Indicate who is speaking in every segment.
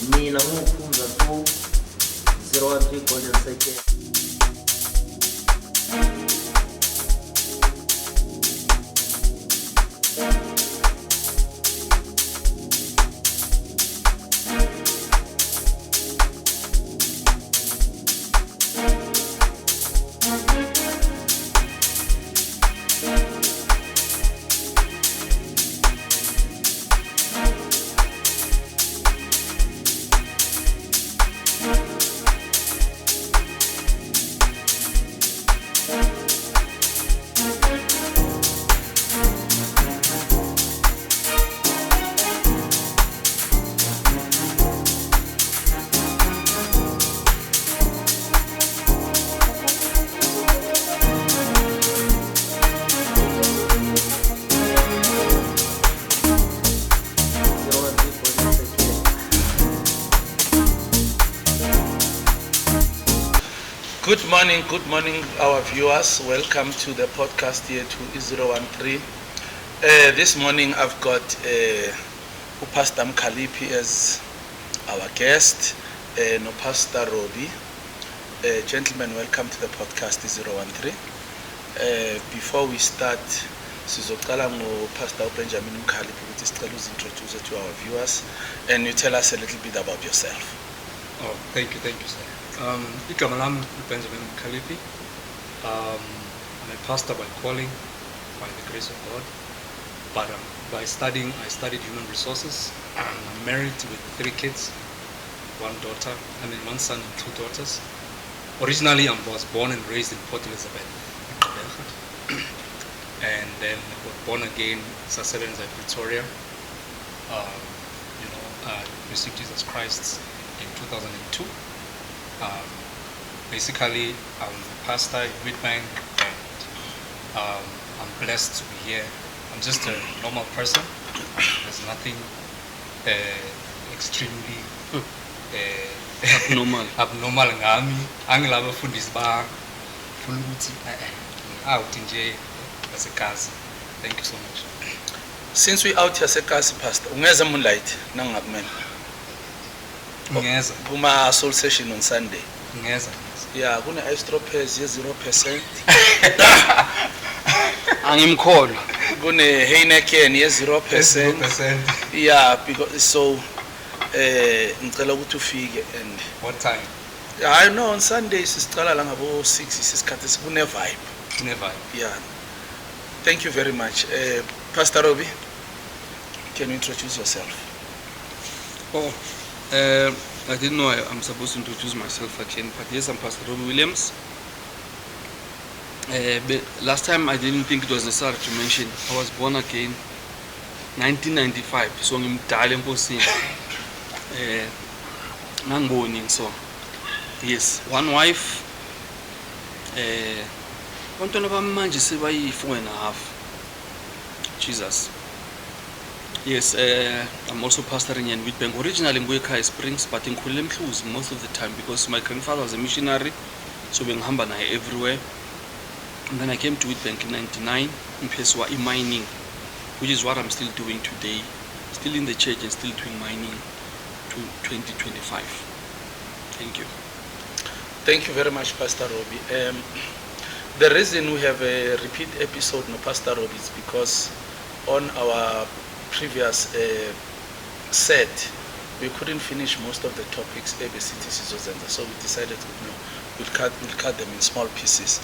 Speaker 1: Mina Khoza 013 Golden Second.
Speaker 2: Good morning, our viewers. Welcome to the podcast here to Ep11. This morning I've got Pastor Mkalipi as our guest, no Pastor Robbie. Gentlemen, welcome to the podcast Ep11. Before we start, sizocala Pastor Benjamin Mkalipi ukuthi sicela uzintroduce to our viewers and you tell us a little bit about yourself.
Speaker 3: Oh, thank you, sir. Igama lami Benjamin Mkalipi. I'm a pastor by calling, by the grace of God. But by studying, I studied human resources. I'm married with 3 kids, 1 son and 2 daughters. Originally, I was born and raised in Port Elizabeth, and then was born again Sasebenza at Victoria. I received Jesus Christ in 2002. Basically, I'm a pastor in Witbank, and I'm blessed to be here. I'm just a normal person. There's nothing extremely abnormal ngami. Angilaba fundisi ba funa ukuthi out nje asekasi. Thank you so much.
Speaker 2: Since we out here sekasi pastor, ungeza moonlight nangakumena.
Speaker 3: Ngeza.
Speaker 2: Kuma soul session on Sunday.
Speaker 3: Ngeza.
Speaker 2: Yeah, kuna estropes ye 0%.
Speaker 3: Angimkholwa.
Speaker 2: Kune Heineken ye 0%. Yeah, because so ngicela ukuthi ufike and
Speaker 3: what time?
Speaker 2: I know on Sundays sicala la ngabo 6 isikhathi sikune vibe. Yeah. Thank you very much. Pastor Robbie, can you introduce yourself?
Speaker 4: Oh, I didn't know I'm supposed to introduce myself again, but yes, I'm Pastor Robbie Williams. But last time I didn't think it was necessary to mention I was born again 1995, so I'm Italian person. So yes, one wife. Bantwana bami manje sebayi4.5. Jesus. Yes, I'm also pastoring in Witbank. Originally in Kai Springs, but in Mhluzi most of the time because my grandfather was a missionary, so ngihamba naye everywhere. And then I came to Witbank in 99 in Peswa in mining, which is what I'm still doing today. Still in the church and still doing mining to 2025. Thank you.
Speaker 2: Thank you very much, Pastor Robbie. The reason we have a repeat episode no Pastor Robbie is because on our previous set we couldn't finish most of the topics ABCT so we decided we'll cut them in small pieces.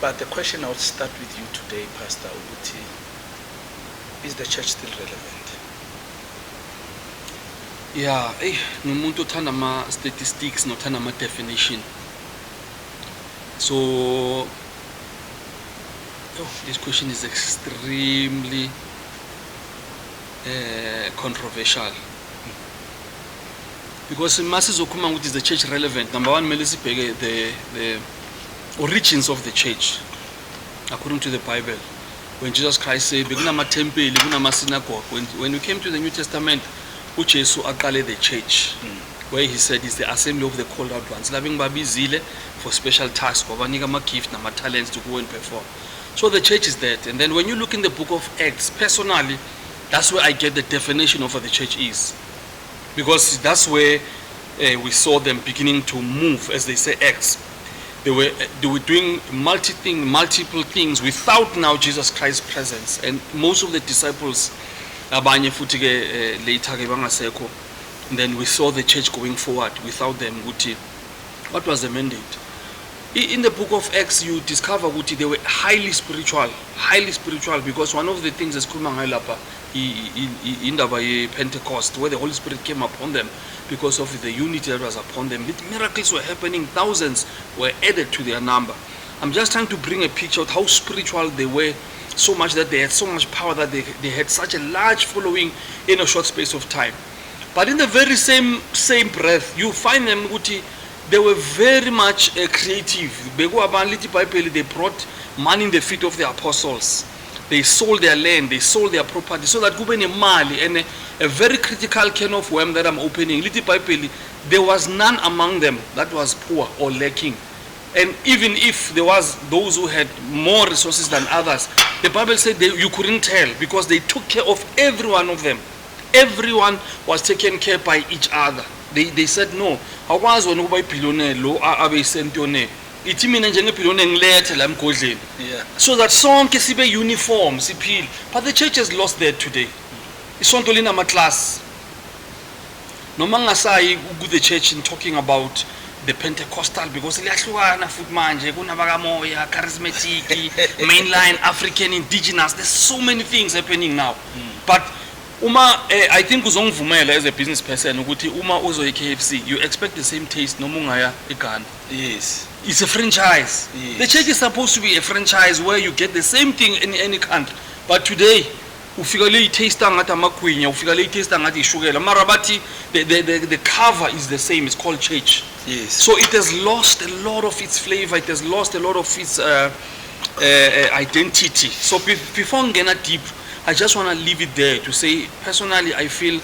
Speaker 2: But the question I would start with you today, Pastor Uguti, is the church still relevant?
Speaker 4: Yeah, ngumuntu othanda ama statistics nothanda ama definition. So this question is extremely controversial because masizokhuluma ukuthi is the church relevant. Number one, mele sibheke the origins of the church according to the Bible. When Jesus Christ said bekunama temple kunama synagogue, when we came to the New Testament, uJesu aqale the church where he said is the assembly of the called out ones, labeng babizile for special tasks, wabanika ama gift nama talents to go and perform. So the church is that. And then when you look in the book of Acts, personally, that's where I get the definition of what the church is. because that's where we saw them beginning to move, as they say, acts. They were doing multiple things without now Jesus Christ's presence, and most of the disciples abanye futhi ke later ke bangasekho. And then we saw the church going forward without them. What was the mandate? In the book of Acts, you discover that they were highly spiritual, because one of the things is in the Pentecost, where the Holy Spirit came upon them because of the unity that was upon them. Miracles were happening, thousands were added to their number. I'm just trying to bring a picture of how spiritual they were, so much that they had so much power that they had such a large following in a short space of time. But in the very same breath, you find them, they were very much creative. They brought money in the feet of the apostles. They sold their land, they sold their property, so that mali and a very critical can of worm that I'm opening. There was none among them that was poor or lacking. And even if there was those who had more resources than others, the Bible said you couldn't tell, because they took care of every one of them. Everyone was taken care by each other. They said no. So that sonke sibe uniform siphile. But the church has lost that today. Isonto lina class. Noma ngasayi the church in talking about the Pentecostal, because liyahlukana futhi manje kunabakamoya, charismatic, mainline, African, indigenous. There's so many things happening now. But I think uzongivumela as a business person ukuthi uma uzo KFC, you expect the same taste noma ungaya eGhana.
Speaker 2: Yes.
Speaker 4: It's a franchise.
Speaker 2: Yes.
Speaker 4: The church is supposed to be a franchise where you get the same thing in any country. But today, ufika le taste ngathi amagwinya, ufika le taste ngathi ishukela. Mara bathi the cover is the same. It's called church.
Speaker 2: Yes.
Speaker 4: So it has lost a lot of its flavor. It has lost a lot of its identity. So before ngena deep, I just want to leave it there to say, personally, I feel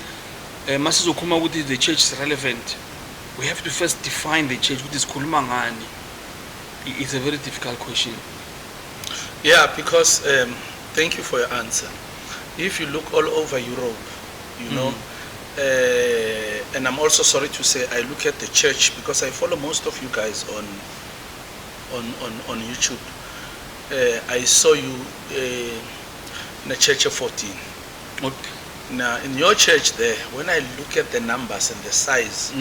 Speaker 4: Masizo Kuma, what is the church is relevant. We have to first define the church. What is Kulumangani? It's a very difficult question.
Speaker 2: Yeah, because thank you for your answer. If you look all over Europe, you know, and I'm also sorry to say, I look at the church because I follow most of you guys on YouTube. I saw you in the church of 14.
Speaker 4: Okay.
Speaker 2: Now, in your church there, when I look at the numbers and the size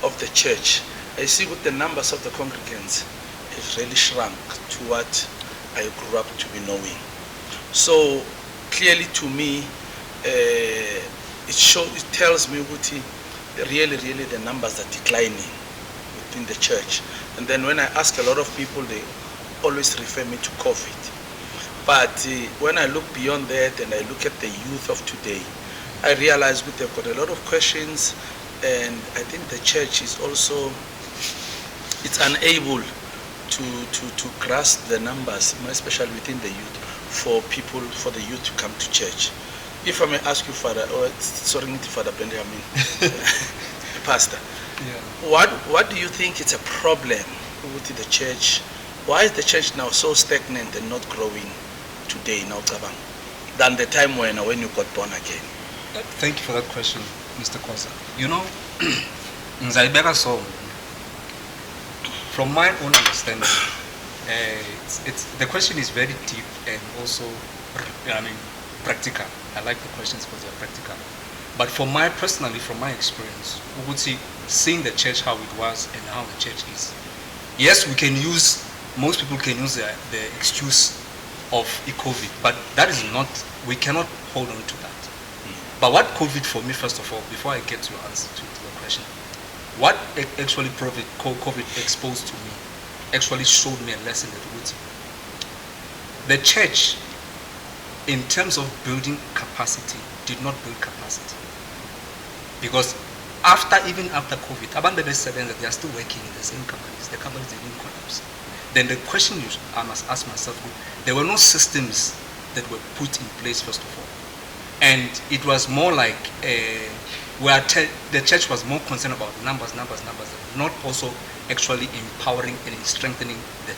Speaker 2: of the church, I see with the numbers of the congregants, it really shrunk to what I grew up to be knowing. So clearly to me, it tells me really the numbers are declining within the church. And then when I ask a lot of people, they always refer me to COVID. But when I look beyond that and I look at the youth of today, I realize they've got a lot of questions, and I think the church is also, it's unable to grasp the numbers, especially within the youth, for the youth to come to church. If I may ask you, Father, Father Benjamin, Pastor, what do you think is a problem with the church? Why is the church now so stagnant and not growing today now, than the time when you got born again?
Speaker 3: Thank you for that question, Mr. Khoza. You know, from my own understanding, the question is very deep and also, practical. I like the questions because they're practical. But from my experience, we would see seeing the church how it was and how the church is. Yes, most people can use the excuse of COVID, but that is not, we cannot hold on to that. But what COVID for me, first of all, before I get to your answer to the question, what actually COVID exposed to me, actually showed me a lesson that the church, in terms of building capacity, did not build capacity. Because even after COVID, Abandoned that they are still working in the same companies, the companies didn't collapse. Then the question I must ask myself, there were no systems that were put in place, first of all. And it was more like the church was more concerned about numbers, not also actually empowering and strengthening the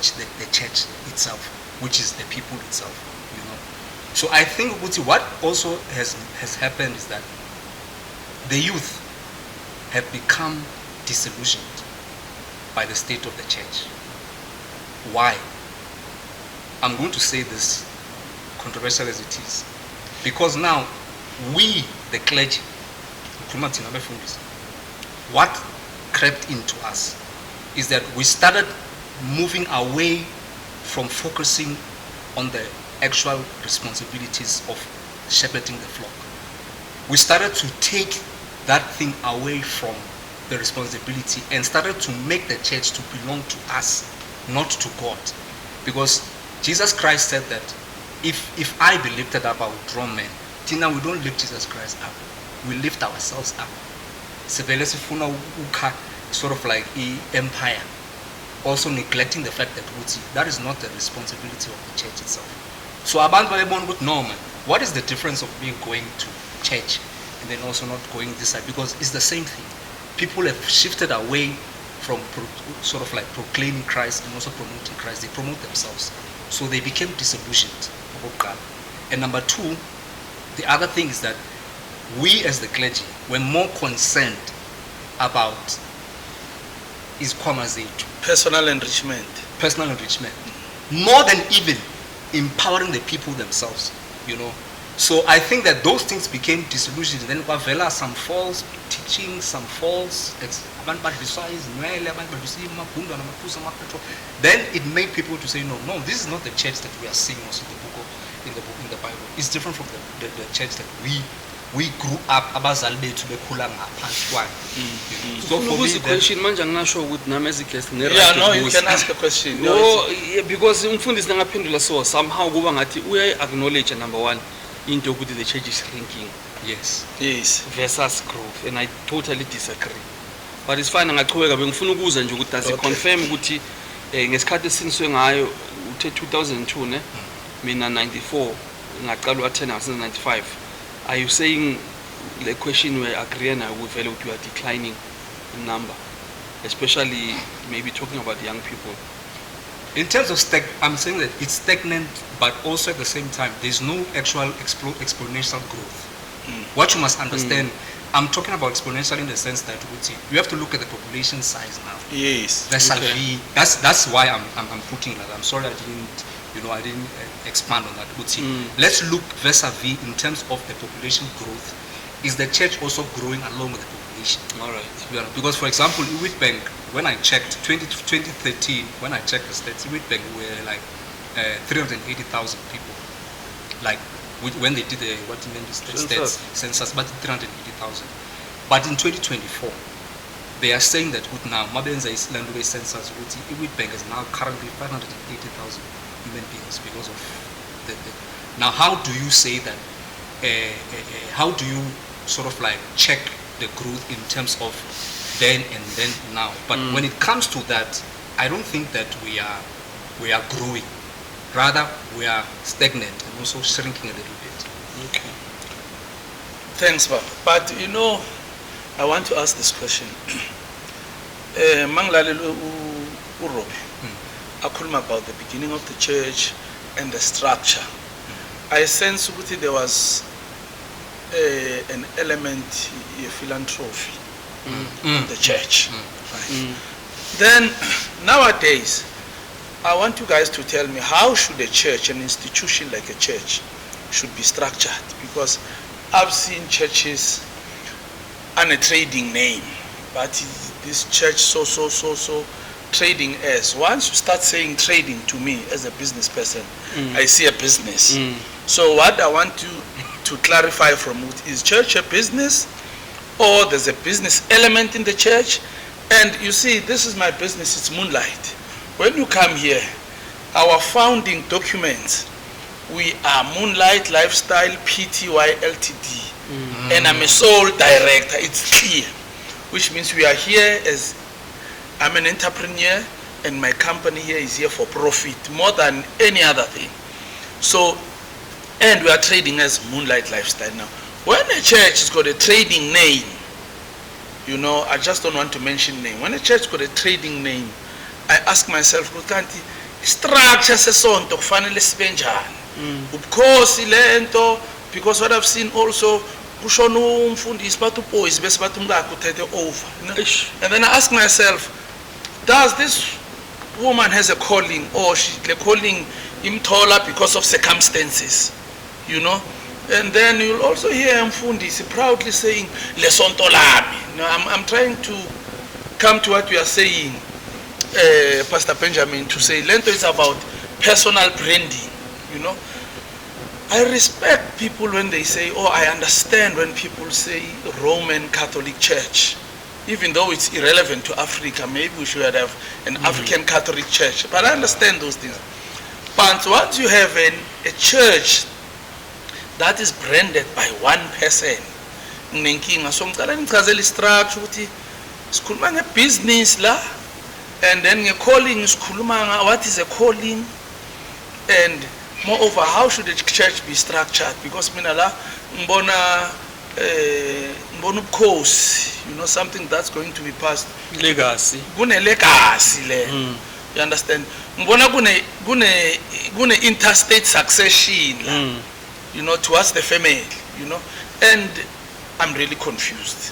Speaker 3: church itself, which is the people itself, you know. So I think what also has happened is that the youth have become disillusioned by the state of the church. Why? I'm going to say this, controversial as it is, because now we, the clergy, what crept into us is that we started moving away from focusing on the actual responsibilities of shepherding the flock. We started to take that thing away from the responsibility and started to make the church to belong to us, not to God. Because Jesus Christ said that if I be lifted up, I will draw men. Till now we don't lift Jesus Christ up, we lift ourselves up. Sort of like an empire, also neglecting the fact that that is not the responsibility of the church itself. So no man, what is the difference of being going to church and then also not going this side? Because it's the same thing. People have shifted away from sort of like proclaiming Christ and also promoting Christ. They promote themselves, so they became disillusioned about God. And number two, the other thing is that we as the clergy were more concerned about is
Speaker 2: personal enrichment,
Speaker 3: more than even empowering the people themselves, So I think that those things became disillusioned. Then some false teaching, some false. Then it made people to say, no, this is not the church that we are seeing also in the Bible. It's different from the church that we grew up.
Speaker 4: So for me, the question, I'm not sure with Namezi guest.
Speaker 2: Yeah, no, you can ask a question.
Speaker 4: No, because somehow we acknowledge number one, into the church is shrinking.
Speaker 3: Yes.
Speaker 4: Versus growth, and I totally disagree. But it's fine. I'm confirm ukuthi ngesikhathi esiniswe ngayo 2002 ne mina 94 ngaqala attend since 95. Are you saying the question where agree na we feel we are declining in number, especially maybe talking about young people?
Speaker 3: In terms of I'm saying that it's stagnant, but also at the same time there's no actual exponential growth. What you must understand, I'm talking about exponential in the sense that you have to look at the population size now.
Speaker 2: Yes.
Speaker 3: That's why I'm putting that. I'm sorry I didn't expand on that. Let's look vis-a-vis in terms of the population growth. Is the church also growing along with the population?
Speaker 4: All right.
Speaker 3: Because for example, in Witbank, when I checked 2013, when I checked the stats, in Witbank we were like 380,000 people. Like when they did the census, but 380,000. But in 2024, they are saying that now Mabenza is land-based census. Witbank is now currently 580,000 human beings because of the. Now, how do you say that? How do you sort of like check the growth in terms of then and then now? But when it comes to that, I don't think that we are growing. Rather, we are stagnant and also shrinking a little bit.
Speaker 4: Okay.
Speaker 2: Thanks, Bob. But I want to ask this question. Manglalelo Robbie, I call about the beginning of the church and the structure. I sense that there was an element of philanthropy in the church. Right. Then nowadays, I want you guys to tell me how should a church, an institution like a church, should be structured? Because I've seen churches on a trading name, but this church so trading as. Once you start saying trading to me as a business person, I see a business. So what I want to clarify from it, is church a business or there's a business element in the church? And you see, this is my business, it's Moonlight. When you come here, our founding documents, we are Moonlight Lifestyle Pty Ltd. And I'm a sole director, it's clear. Which means we are here as, I'm an entrepreneur and my company here is here for profit more than any other thing. So, and we are trading as Moonlight Lifestyle now. When a church has got a trading name, I just don't want to mention name. When a church got a trading name, I ask myself, structure sesonto kufanele sibe njani? Because what I've seen also, kushona umfundisi bathi uboys bese bathi umkakhe uthethe over, you know?
Speaker 4: Eish.
Speaker 2: And then I ask myself, does this woman has a calling, or the calling imthola because of circumstances, you know? And then you'll also hear Mfundisi proudly saying, lesonto lami. Now I'm trying to come to what you are saying, Pastor Benjamin, to say Lento is about personal branding, you know. I respect people when they say, oh, I understand when people say Roman Catholic Church. Even though it's irrelevant to Africa, maybe we should have an African Catholic Church. But I understand those things. But once you have a church that is branded by one person, nginenkinga. So ngicela ngichazele istructure ukuthi sikhuluma ngebusiness la, and then nge-calling sikhuluma what is a calling, and moreover how should a church be structured, because mina la ngibona ubukhosi, you know, something that's going to be passed.
Speaker 4: Legacy.
Speaker 2: Kune legacy le. You understand? Ngibona kune interstate succession la. You know, towards the family, you know, and I'm really confused.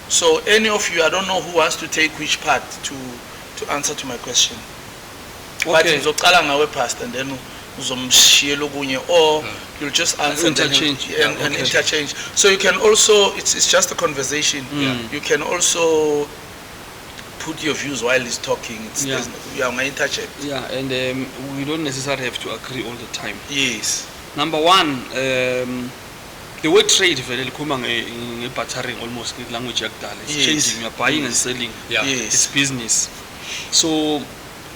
Speaker 2: So any of you, I don't know who wants to take which part to answer to my question.
Speaker 4: Okay.
Speaker 2: But ngizocala ngawe pastor, and then uzomshiyela okunye, or you'll just answer
Speaker 4: interchange
Speaker 2: and interchange. So you can also, it's just a conversation. You can also put your views while he's talking. Interchange.
Speaker 4: Yeah, and we don't necessarily have to agree all the time.
Speaker 2: Yes.
Speaker 4: Number one, the word trade vele likhuluma nge-bartering almost language yakudala. It's changing, you're buying and selling.
Speaker 3: Yeah.
Speaker 2: Yes.
Speaker 4: It's business. So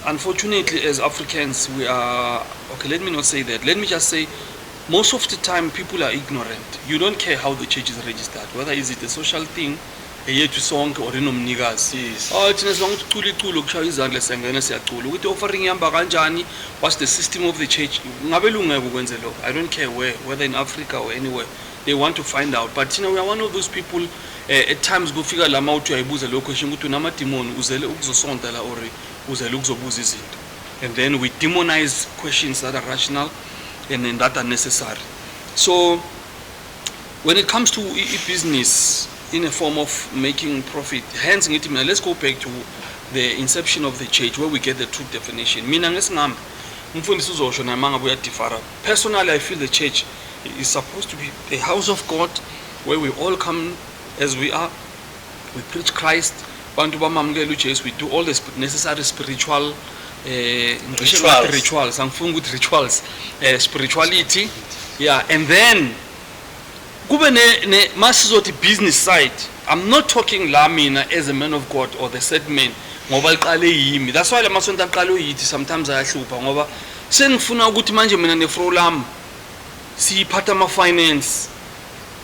Speaker 4: unfortunately as Africans we are, okay, let me not say that. Let me just say most of the time people are ignorant. You don't care how the church is registered, whether is it a social thing, eyethu sonke or inomnikazi.
Speaker 2: Yes.
Speaker 4: Oh, thina sibanga ukucula iculo kushaya izandla siyangena siyacula. Ukuthi offering ihamba kanjani? What's the system of the church? Ngabe lungeke ukwenze lokho. I don't care whether in Africa or anywhere. They want to find out. But we are one of those people at times kufika la mawuthi uyayibuza lo question ukuthi unamademon uzele ukuzosonta la or uzele ukuzobuza izinto. And then we demonize questions that are rational and then that are necessary. So when it comes to business in a form of making profit, hence let's go back to the inception of the church where we get the true definition. Personally, I feel the church is supposed to be a house of God where we all come as we are. We preach Christ, we do all the necessary spiritual rituals, spirituality, yeah, and then business side. I'm not talking lamina as a man of God or the said man. That's why sometimes I ngoba sengifuna ukuthi manje mina nefro lam siyiphatha ama finance,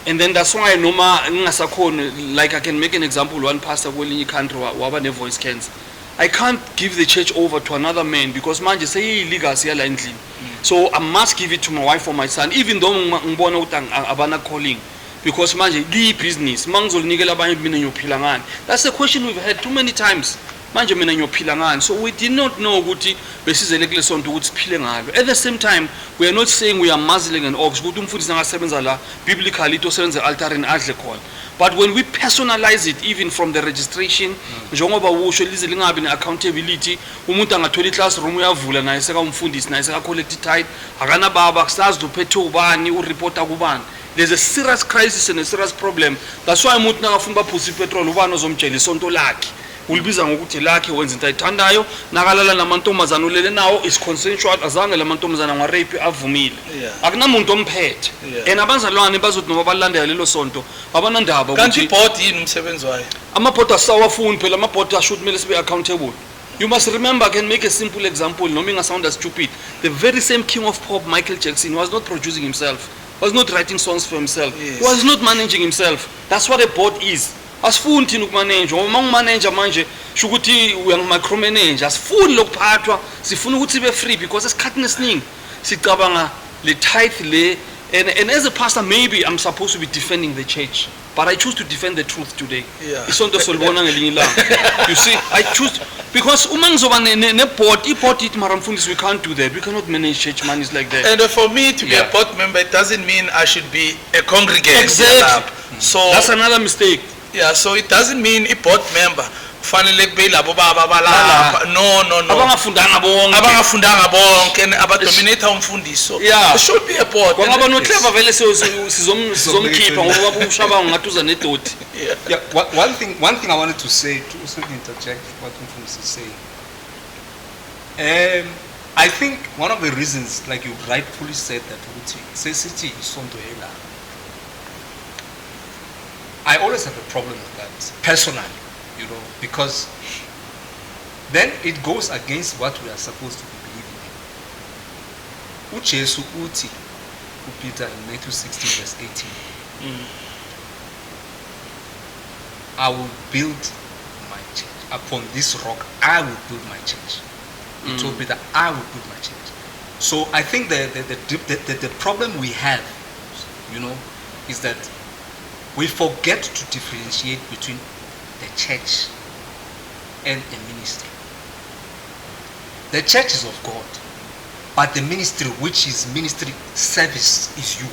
Speaker 4: and then that's why noma ngingasakhona, like I can make an example, one pastor kwelinye country waba ne voice cancer. I can't give the church over to another man because manje seyilegacy yala endlini. So I must give it to my wife or my son, even though ngibona ukuthi abana calling, because manje li business mangizolinikela abanye mina ngiyophila ngani. That's the question we've had too many times. Manje mina ngiyophila ngani. So we did not know ukuthi besizele kule sonto ukuthi siphile ngalo. At the same time, we are not saying we are muzzling an ox ukuthi umfundisi angasebenza la biblically to sebenza altar and adle khona. But when we personalize it, even from the registration, njengoba usho lize lingabi ne-accountability, umuntu angathola i-classroom uyavula naye seka umfundisi naye seka collect tithe, akana baba kusazi uphethe ubani ureporta kubani. There's a serious crisis and a serious problem. That's why umuntu nakafuna baphuza ipetrol ubani ozomtshela isonto lakhe. Ulibiza ngokuthi lakhe wenza into ayithandayo, nakalala namantombazana ulele nawo is consensual, azange lamantombazana ngwa-rape avumile. Akunamuntu omphethe. And abazalwane bazothi noma balandela lelo sonto abanandaba ukuthi
Speaker 2: kanti board yini umsebenzi wayo.
Speaker 4: Ama-board asawafuni phela, ama-board ashould kumele sibe accountable. You must remember, I can make a simple example, noma ingasound stupid. The very same king of pop, Michael Jackson, was not producing himself, was not writing songs for himself, was not managing himself. That's what a board is. Asifuni thina ukumanage, uma ngumanager manje shukuthi uyangimicromanage, asifuni lokuphathwa, sifuna ukuthi sibe free because esikhathini esiningi sicabanga le tithe le, and as a pastor maybe I'm supposed to be defending the church, but I choose to defend the truth today. Isonto solibona ngelinye ilanga. You see, I choose because uma ngizoba ne board, i-board it mara mfundisi, we can't do that. We cannot manage church monies like that.
Speaker 2: And for me to be a board member, it doesn't mean I should be a congregant.
Speaker 4: Exactly.
Speaker 2: So
Speaker 4: that's another mistake.
Speaker 2: Yeah, so it doesn't mean a board member fanele kube labo baba no
Speaker 4: Abangafundanga bonke.
Speaker 2: abangafundanga bonke abadominator umfundiso.
Speaker 4: Yeah.
Speaker 2: There should be a board.
Speaker 4: Kwangaba no clever vele sizomkhipha ngoba ushaba ngatuza nedoti.
Speaker 3: Yeah, one thing I wanted to say, to also interject what Mfundisi is saying. I think one of the reasons, like you rightfully said, that City is Sondoela. I always have a problem with that, personally, because then it goes against what we are supposed to be believing in. Ujesu uti, Peter in Matthew 16 verse 18. I will build my church. Upon this rock, I will build my church. He told me that I will build my church. So I think the problem we have, is that we forget to differentiate between the church and a ministry. The church is of God, but the ministry, which is ministry service, is you.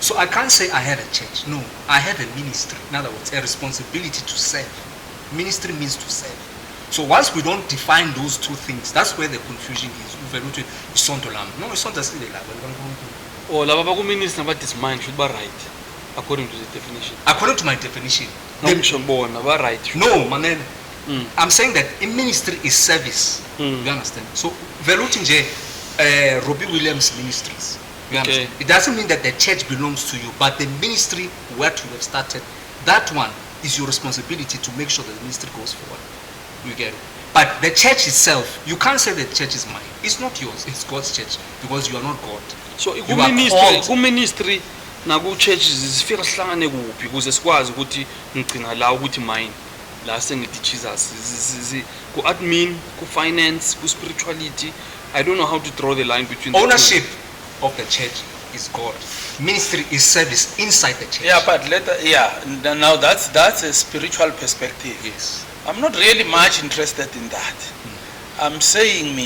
Speaker 3: So I can't say I have a church. No, I have a ministry. In other words, a responsibility to serve. Ministry means to serve. So once we don't define those two things, that's where the confusion is. No, it's not the same.
Speaker 4: Oh, laba baku minister but this mind should be right according to the definition.
Speaker 3: According to my definition.
Speaker 4: Right.
Speaker 3: No, man. I'm saying that a ministry is service. You understand? So Velutinje, Robbie Williams Ministries. You understand? It doesn't mean that the church belongs to you, but the ministry what you have started, that one is your responsibility to make sure that the ministry goes forward. You get it? But the church itself, you can't say the church is mine. It's not yours, it's God's church, because you are not God.
Speaker 4: So ku-ministry naku-church zifika sihlangane kuphi ukuze sikwazi ukuthi ngigcina la ukuthi mine la sengithi Jesus ku-admin, ku-finance, ku-spirituality. I don't know how to draw the line between
Speaker 3: ownership of the church is God. Ministry is service inside the church.
Speaker 2: Yeah, but now that's a spiritual perspective.
Speaker 3: Yes.
Speaker 2: I'm not really much interested in that. I'm saying,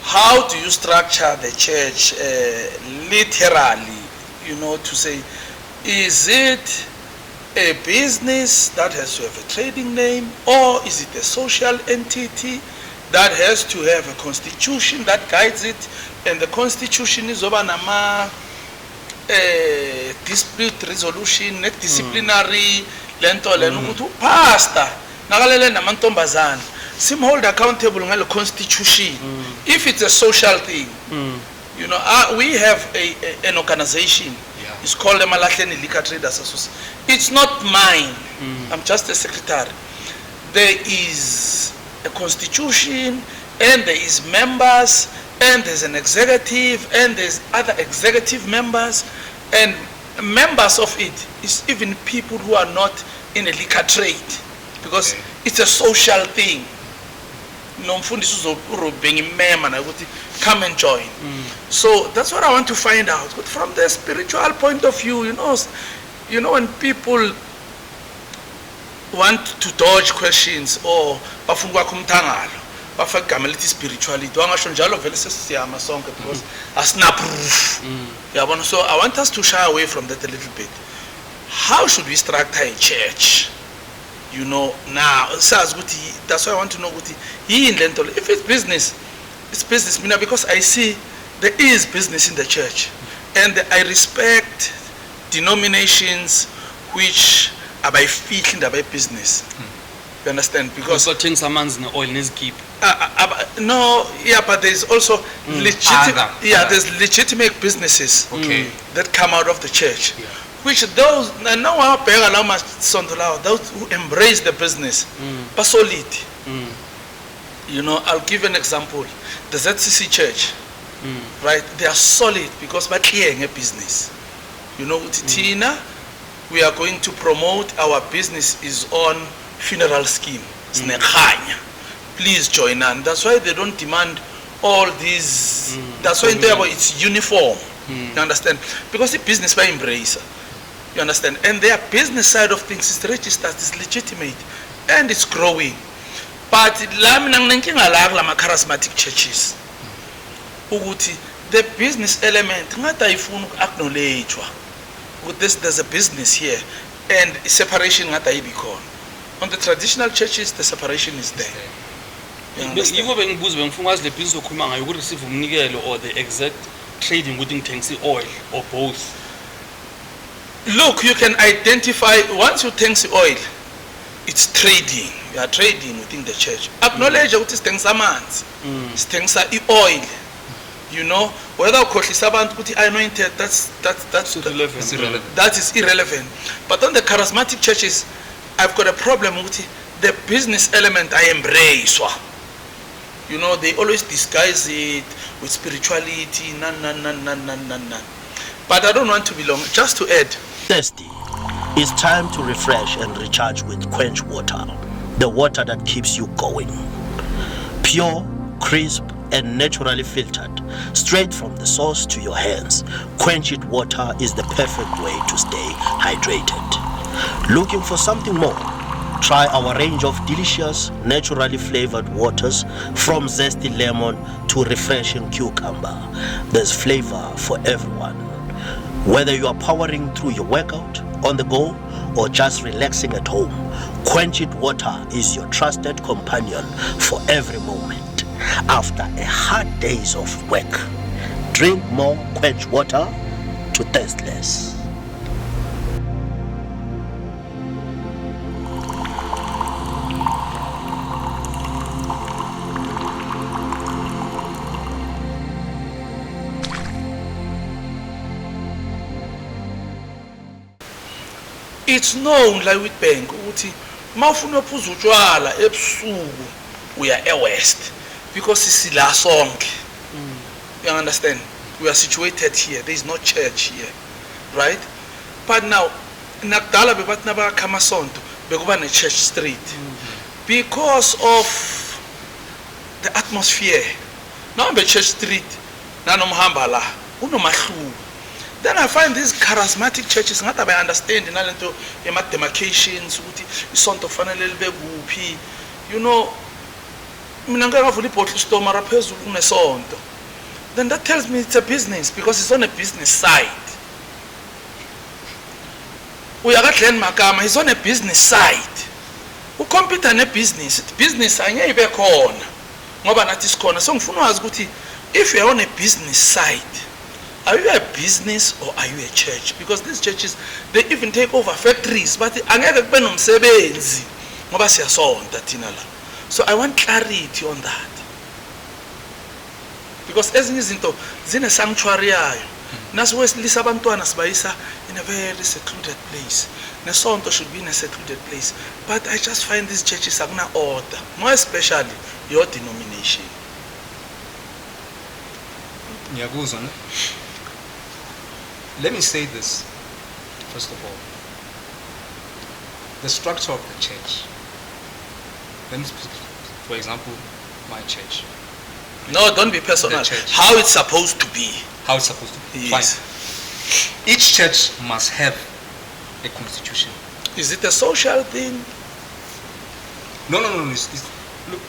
Speaker 2: how do you structure the church literally, to say, is it a business that has to have a trading name, or is it a social entity that has to have a constitution that guides it, and the constitution is over nama dispute resolution, disciplinary lento ukuthi pastor nakalele namantombazana sim hold accountable ngale constitution. If it's a social thing, we have an organization. It's called the Malahleni Liquor Traders Association. It's not mine. I'm just a secretary. There is a constitution, and there is members, and there's an executive, and there's other executive members, and members of it is even people who are not in a liquor trade, because it's a social thing. Come and join. So that's what I want to find out. But from the spiritual point of view, when people want to dodge questions or bafungwa kumtangalo, bafaka gameliti spirituality, wangasho njalo vele sesiyama sonke because asina proof. So I want us to shy away from that a little bit. How should we structure a church? Now, that's why I want to know if it's business, it's business. Because I see there is business in the church, and I respect denominations which are by faith and are by business. You understand? Because
Speaker 4: oil keep.
Speaker 2: But there's also there's legitimate businesses that come out of the church. Which those who embrace the business, but solid. I'll give an example. The ZCC Church, right? They are solid because we're clearing a business. Tina, we are going to promote our business is on funeral scheme. Please join in. That's why they don't demand all these. That's why it's uniform. You understand? Because the business by embrace. You understand? And their business side of things is registered, is legitimate, and it's growing. But charismatic churches, the business element, acknowledge. with this, there's a business here, and separation ngata ibikon. On the traditional churches, the separation is there. You understand?
Speaker 4: Yiko bengibuza bengifuna wazi le business okhuluma ngayo ukureceive umnikelo or the exact trading ukuthi ngithengisa oil or both.
Speaker 2: Look, you can identify once you thanks oil, it's trading. You are trading within the church. Acknowledge ukuthi sithengisa amanzi, sithengisa oil. You know, whether ukhohlisa abantu ukuthi anointed, that's
Speaker 4: Irrelevant.
Speaker 2: that is irrelevant. But on the charismatic churches, I've got a problem with the business element. I embrace. You know, they always disguise it with spirituality. None. But I don't want to be long. Just to add,
Speaker 5: Thirsty. It's time to refresh and recharge with Quench water, the water that keeps you going. Pure, crisp, and naturally filtered, straight from the source to your hands. Quench It water is the perfect way to stay hydrated. Looking for something more? Try our range of delicious, naturally flavored waters, from zesty lemon to refreshing cucumber. There's flavor for everyone. Whether you are powering through your workout, on the go, or just relaxing at home, Quench It water is your trusted companion for every moment. After a hard days of work, drink more Quench water to thirst less.
Speaker 2: it's known like with bank ukuthi mawufuna uphuza utshwala ebusuku uya eWest because sisila sonke. You understand? We are situated here. There is no church here, right? But now nakudala bebathi nabakha amasonto bekuba ne church street because of the atmosphere. Now be church street nanomhamba la unomahluko. Then I find these charismatic churches ngathi I understand nalento ema demarcations ukuthi isonto kufanele libe kuphi. You know, mina ngakavula ibottle store mara phezulu kunesonto. Then that tells me it's a business because it's on a business side. Uyakadlen Makama, he's on a business side. Ukompita ne business, business angeke ibe khona. Ngoba nathi sikhona. So ngifuna wazi ukuthi if you are on a business side, are you a business or are you a church? Because these churches, they even take over factories, but angeke kube nomsebenzi ngoba siyasonta thina la. So I want clarity on that. Because ezinye izinto zine sanctuary yayo. Naso wesilisa abantwana sibayisa in a very secluded place. Nesonto should be in a secluded place. But I just find these churches akuna order, more especially your denomination.
Speaker 3: Ngiyakuzwa ne? Let me say this, first of all. The structure of the church. Let me speak, for example, my church.
Speaker 2: No, don't be personal.
Speaker 3: church.
Speaker 2: How it's supposed to be.
Speaker 3: How it's supposed to be.
Speaker 2: Yes.
Speaker 3: Fine. Each church must have a constitution.
Speaker 2: Is it a social thing?
Speaker 3: No. Look,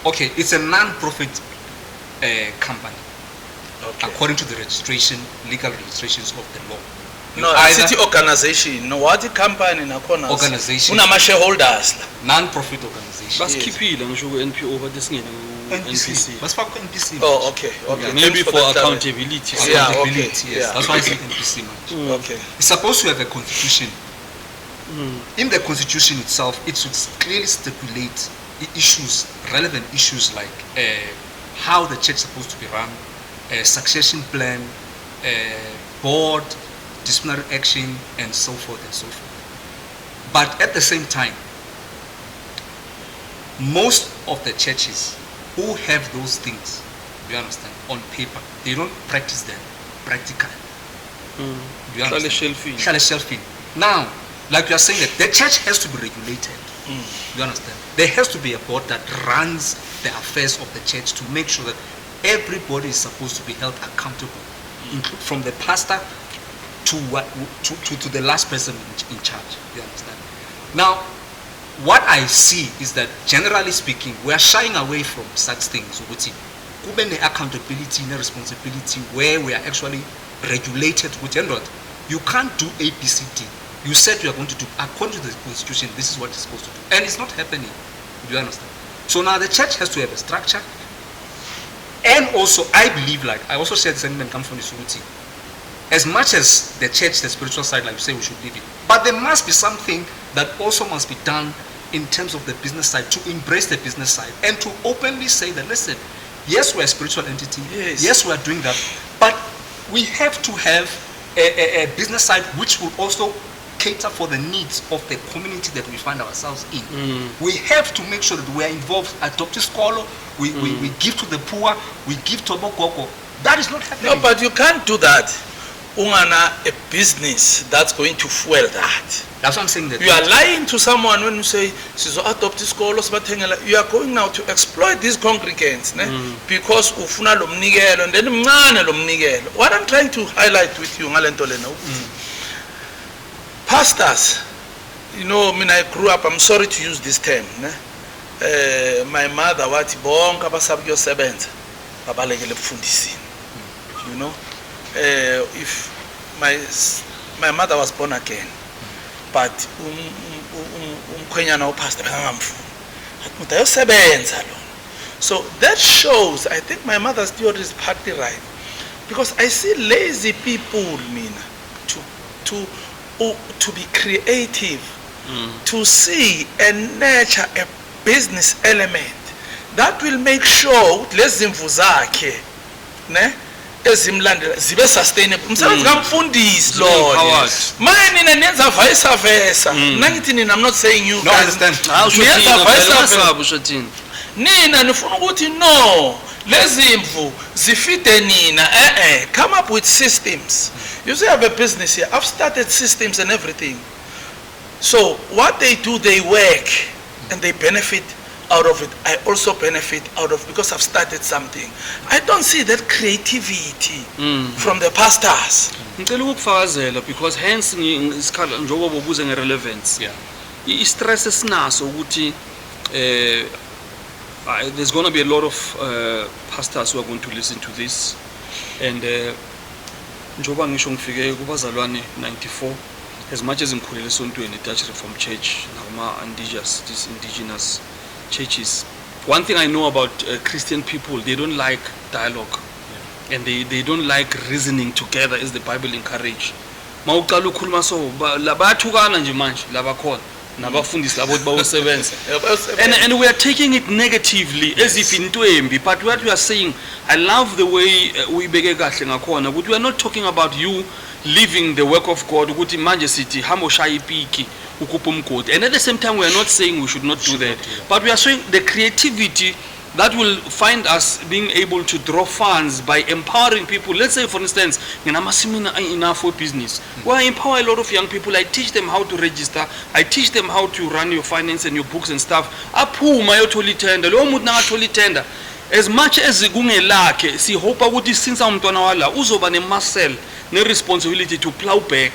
Speaker 3: okay, it's a non-profit company.
Speaker 2: Okay.
Speaker 3: According to the legal registrations of the law.
Speaker 2: No,
Speaker 3: Either
Speaker 2: city organization. No, what the company nakhona.
Speaker 3: Organization.
Speaker 2: Unama shareholders.
Speaker 3: Non-profit organization.
Speaker 4: Basikhiphile ngisho ku-NPO but esingene ku-NPC.
Speaker 3: Basifaka ku-NPC.
Speaker 2: Oh, okay.
Speaker 4: Maybe
Speaker 2: Thanks
Speaker 4: for
Speaker 2: that
Speaker 4: accountability.
Speaker 2: Yeah,
Speaker 3: Accountability,
Speaker 2: okay.
Speaker 3: yes.
Speaker 2: Yeah.
Speaker 3: That's why it's NPC man.
Speaker 2: Okay.
Speaker 3: It's supposed to have a constitution. In the constitution itself, it should clearly stipulate issues, relevant issues like how the church is supposed to be run, succession plan, board, disciplinary action, and so forth and so forth. But at the same time, most of the churches who have those things, you understand, on paper, they don't practice them practically. You understand? Hlale shelfing. Now, like you are saying, that the church has to be regulated. You understand? There has to be a board that runs the affairs of the church to make sure that everybody is supposed to be held accountable, from the pastor to the last person in charge. You understand? Now, what I see is that generally speaking, we are shying away from such things. Kube ne accountability, ne responsibility, where we are actually regulated with You can't do A, B, C, D. You said you are going to do, according to the constitution, this is what it's supposed to do. And it's not happening. Do you understand? So now the church has to have a structure. And also, I believe, like, I also said the sentiment comes from the Suruti. As much as the church, the spiritual side, like you say, we should leave it. But there must be something that also must be done in terms of the business side, to embrace the business side and to openly say that, listen, yes, we're a spiritual entity. Yes, we're doing that. But we have to have a business side which will also cater for the needs of the community that we find ourselves in. We have to make sure that we are involved. Adoptive scholar, we give to the poor, we give to Bokoko. That is not happening.
Speaker 2: No, but you can't do that. Ungana a business that's going to fuel that.
Speaker 3: That's what I'm saying. That
Speaker 2: you are lying to someone when you say, adopt scholars, but you are going now to exploit these congregants because ufuna lo mnikelo and then mncane lo mnikelo. What I'm trying to highlight with you, pastors, you know, I mean, I grew up, I'm sorry to use this term. My mother, what bonke abasabi yosebenza babalekele bufundisini. You know, if my mother was born again, but umkhwenyana opastor bengamfuni athi uyosebenza lo. So that shows, I think my mother's theory is partly right, because I see lazy people to be creative, to see and nurture a business element that will make sure lezimvu zakhe ne ezimlandela zibe sustainable. Umsebenzi kamfundisi Lord. Mine nenza vice versa. Nangithi nina, I'm not saying you
Speaker 3: no,
Speaker 2: guys
Speaker 3: understand.
Speaker 2: Nina nifuna ukuthi no lezimvu zifide nina come up with systems. You say I have a business here. I've started systems and everything. So what they do, they work and they benefit out of it. I also benefit out of, because I've started something. I don't see that creativity from the pastors.
Speaker 4: Because hence njengoba bobuze nge-relevance. I-stress esinaso ukuthi there's going to be a lot of pastors who are going to listen to this, and njengoba ngisho ngifike kubazalwane 94, as much as ngikhulele esontweni Dutch Reformed Church these indigenous churches, one thing I know about Christian people, they don't like dialogue, and they don't like reasoning together as the Bible encourage. Mawuqala ukhuluma so labathukana nje manje labakhona nabafundisi labo bawosebenza, and we are taking it negatively as if into embi. But what we are saying, I love the way we beke kahle ngakhona, but we are not talking about you living the work of God ukuthi manje sithi hamba ushaya ipiki ukhupha umgodi, and at the same time we are not saying we should not do that, but we are showing the creativity that will find us being able to draw funds by empowering people. Let's say, for instance, enough for business, where I empower a lot of young people. I teach them how to register, I teach them how to run your finance and your books and stuff. As much as kungelakhe sihopa ukuthi since umntwana wala uzoba nemuscle ne-responsibility to plow back,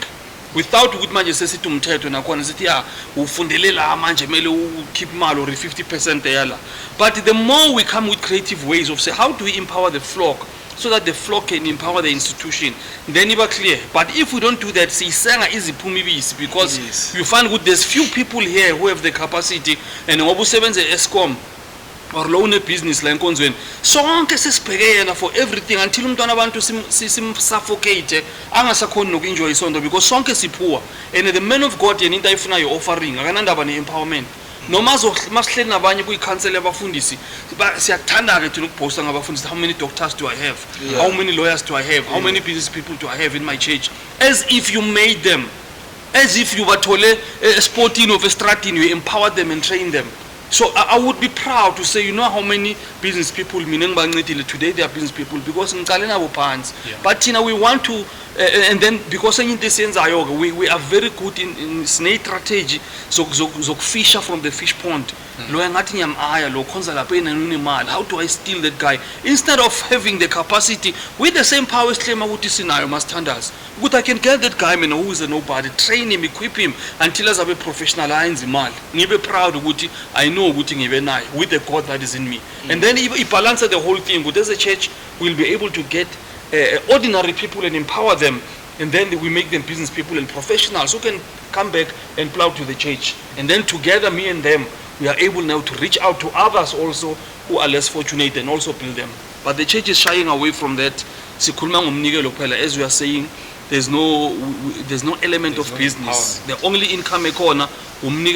Speaker 4: without ukuthi manje sesithi umthetho nakhona sithi ufundele la manje mele ukeep imali or 50% yala. But the more we come with creative ways of say how do we empower the flock so that the flock can empower the institution, then it was clear. But if we don't do that, sisenga iziphumibisi, because you find good there's few people here who have the capacity, and ngobusebenze Eskom or loan a business like Konzweni sonke sesibheke yena for everything until umntwana abantu suffocate angasakhona nokunjoy isonto, because sonke siphuwa, and the man of God yena into ayifuna yo offering akanandaba ne-empowerment. Noma masihleli nabanye kuyi-council yabafundisi siyakuthanda-ke thina ukuphosta ngabafundisi, how many doctors do I have, how many lawyers do I have, how many business people do I have in my church, as if you made them, as if you bathole sporting of a stratin, you empowered them and trained them. So I would be proud to say, you know how many business people today they are business people because but we want to and then because we are very good in snake strategy, so fisher from the fish pond. How do I steal that guy instead of having the capacity with the same powers claim must standards? Good, I can get that guy man who is a nobody, train him, equip him until as a professionalize him. Be proud I know with the God that is in me. And then if balance the whole thing, but as a church we'll be able to get ordinary people and empower them and then we make them business people and professionals who can come back and plow to the church. And then together, me and them, we are able now to reach out to others also who are less fortunate and also build them. But the church is shying away from that. As we are saying, there's no element of business. The only income corner.
Speaker 3: Can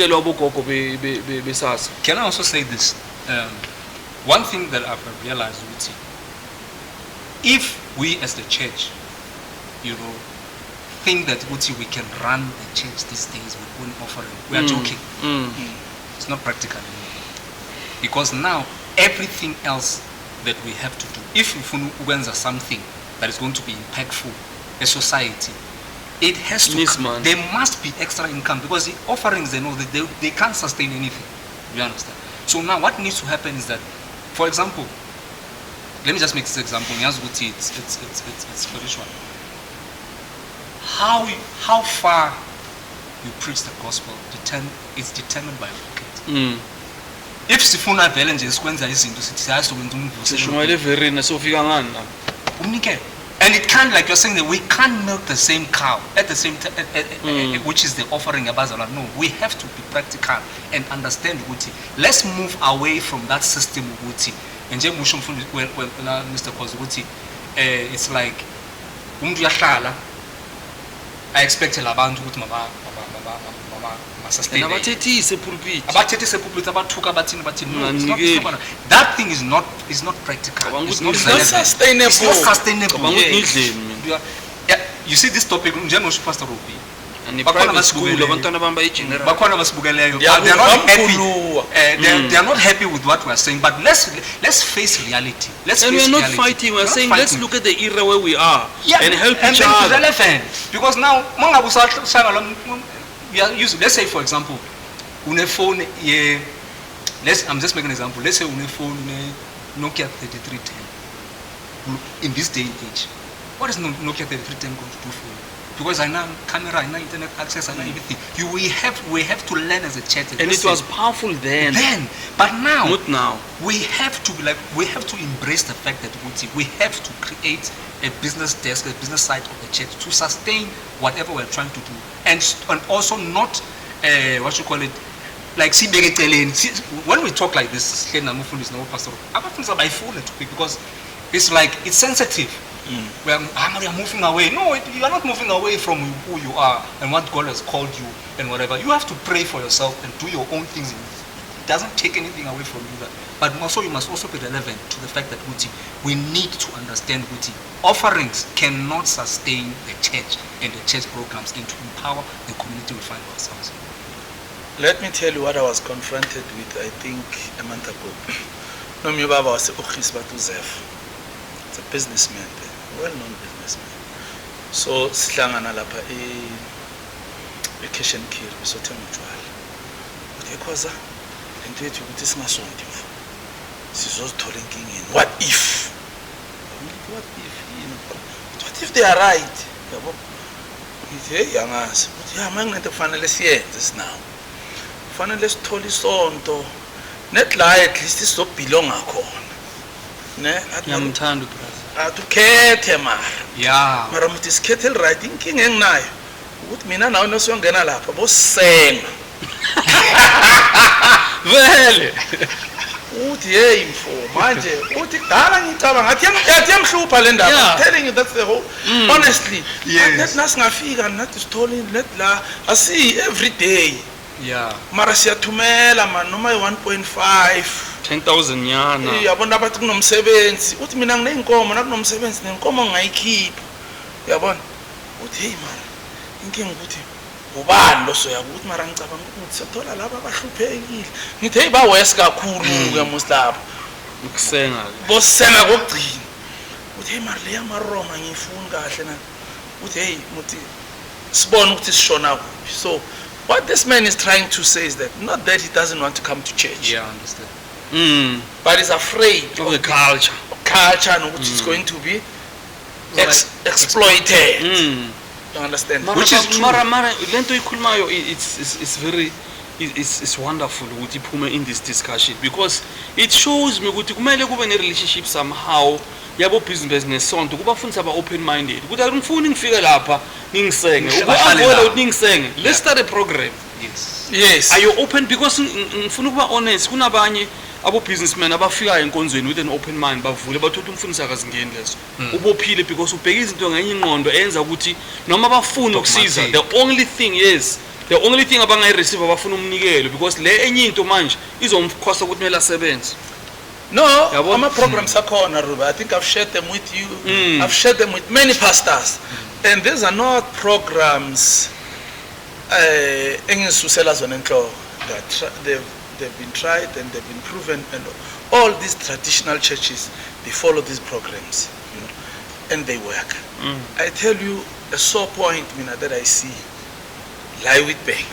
Speaker 3: I also say this? One thing that I've realized, if we as the church, think that we can run the church these days with one offering, we are joking. It's not practical anymore. Because now everything else that we have to do, if we want something that is going to be impactful a society, it has to there must be extra income, because the offerings, they know that they can't sustain anything. You understand? So now what needs to happen is that, for example, let me just make this example. It's spiritual. How far you preach the gospel is determined by your pocket. If sifuna vele nje sikwenza izinto sithi siyazokwenza umvuselelo, and it can't, like you're saying, that we can't milk the same cow at the same time, which is the offering abazala. No, we have to be practical and understand Uti. Let's move away from that system Uti. And Mr. Khoza Uti, it's like I expect abantu ukuthi mama sustain. That thing is not practical. It's not sustainable. It's not sustainable. Yeah. You see this topic, Pastor Robbie. They are not happy with what we are saying, but let's face reality.
Speaker 4: We're not fighting. We're saying let's look at the era where we are and help each other.
Speaker 3: Relevant, because now let's say, for example, on a phone, I'm just making an example. Let's say on a phone, Nokia 3310. In this day and age, what is Nokia 3310 going to do for you? Because I know camera, I know internet access, I know everything. We have to learn as a church.
Speaker 4: And it was powerful then.
Speaker 3: But now,
Speaker 4: not now.
Speaker 3: We have to embrace the fact that we have to create a business desk, a business side of the church to sustain whatever we're trying to do, and also not what you call it, like when we talk like this, is no pastor. Because it's like it's sensitive. We are moving away. No, you are not moving away from who you are and what God has called you and whatever. You have to pray for yourself and do your own things. It doesn't take anything away from you. But also you must also be relevant to the fact that we need to understand offerings cannot sustain the church and the church programs and to empower the community we find ourselves.
Speaker 2: Let me tell you what I was confronted with, I think, a month ago. It's a businessman, well-known businessman. So, sihlangana lapha vacation care, sothenga utshwala. Uthi Khoza, lento yethu ukuthi singasondi mfo. Sizozithola enkingeni. What if? What if they are right? Yabo. Uthi hey yangazi. Uthi ya mangento kufanele siyenze sinawo. Kufanele sithole isonto. Net la at least sizobelonga khona.
Speaker 4: Ngiyamthanda brother.
Speaker 2: Atukhethe mara.
Speaker 3: Yeah.
Speaker 2: Mara muthi sikhethe right inkinga enginayo. Ukuthi mina nawe nosiyongena lapha bosenga.
Speaker 4: Vele.
Speaker 2: Uthi hey mfo manje uthi dala ngicabanga ngathi yamhlupha le ndaba. I'm telling you that's the whole honestly. Yes. Nasingafika nathi sithole let la asi every day.
Speaker 3: Yeah.
Speaker 2: Mara siyathumela man noma 1.5
Speaker 4: 10,000 nyana.
Speaker 2: Yabona abathi kunomsebenzi uthi mina nginenkomo nakunomsebenzi nenkomo ngayikhipha. Yabona uthi hey mara inkinga ukuthi ubani lo soya ukuthi mara ngicabanga ukuthi sithola laba abahluphekile. Ngithi hey bawes kakhulu ke muslabo
Speaker 4: ukusenga.
Speaker 2: Bosenga kokugcina. Uthi hey mara le yamaroma ngifuni kahle na. Uthi hey muthi sibone ukuthi sishona kuphi. So what this man is trying to say is that not that he doesn't want to come to church.
Speaker 3: Yeah, I understand.
Speaker 2: But he's afraid
Speaker 4: of the culture.
Speaker 2: And which is going to be exploited. You understand?
Speaker 4: Which is true. Mara lento ikhulumayo it's very it's wonderful ukuthi iphume in this discussion because it shows me ukuthi kumele kube ne relationship somehow yabo business nesonto kuba fundisa aba open minded ukuthi akungifuni ngifike lapha ningisenge ukuavoid ukuthi ningisenge let's start a program.
Speaker 2: Yes.
Speaker 4: Are you open because ngifuna ukuba honest kunabanye abo businessmen abafika enkonzweni with an open mind bavule bathola umfundisi akazingeni leso ubophile because ubheka izinto ngenye ingqondo enza ukuthi noma bafuna ukusiza the only thing abangayi receive abafuna umnikelo because le enye into manje izomkhosta ukuthi kumele asebenze.
Speaker 2: No, ama programs akhona Robbie. I think I've shared them with you. I've shared them with many pastors. And these are not programs engisusela zona enhloko. They've been tried and they've been proven, and all these traditional churches they follow these programs, you know, and they work. I tell you a sore point that I see lie with bank.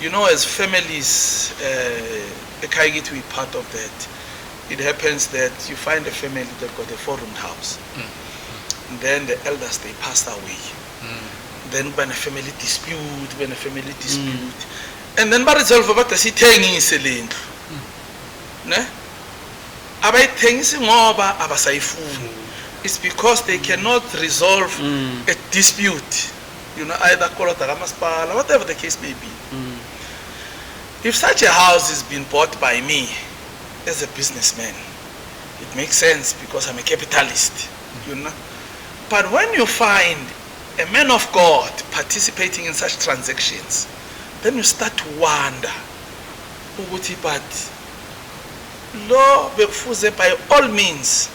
Speaker 2: You know, as families, to be part of that. It happens that you find a family that got a 4-room house. And then the elders they passed away. Then when a family dispute, and then baresolve about the sithengise lendlu. Ne? Abayithengisi ngoba abasayifuni. It's because they cannot resolve a dispute. You know, either kolota kamasipala, whatever the case may be. If such a house is being bought by me as a businessman, it makes sense because I'm a capitalist, you know. But when you find a man of God participating in such transactions, then you start to wonder, but lo bekufuze by all means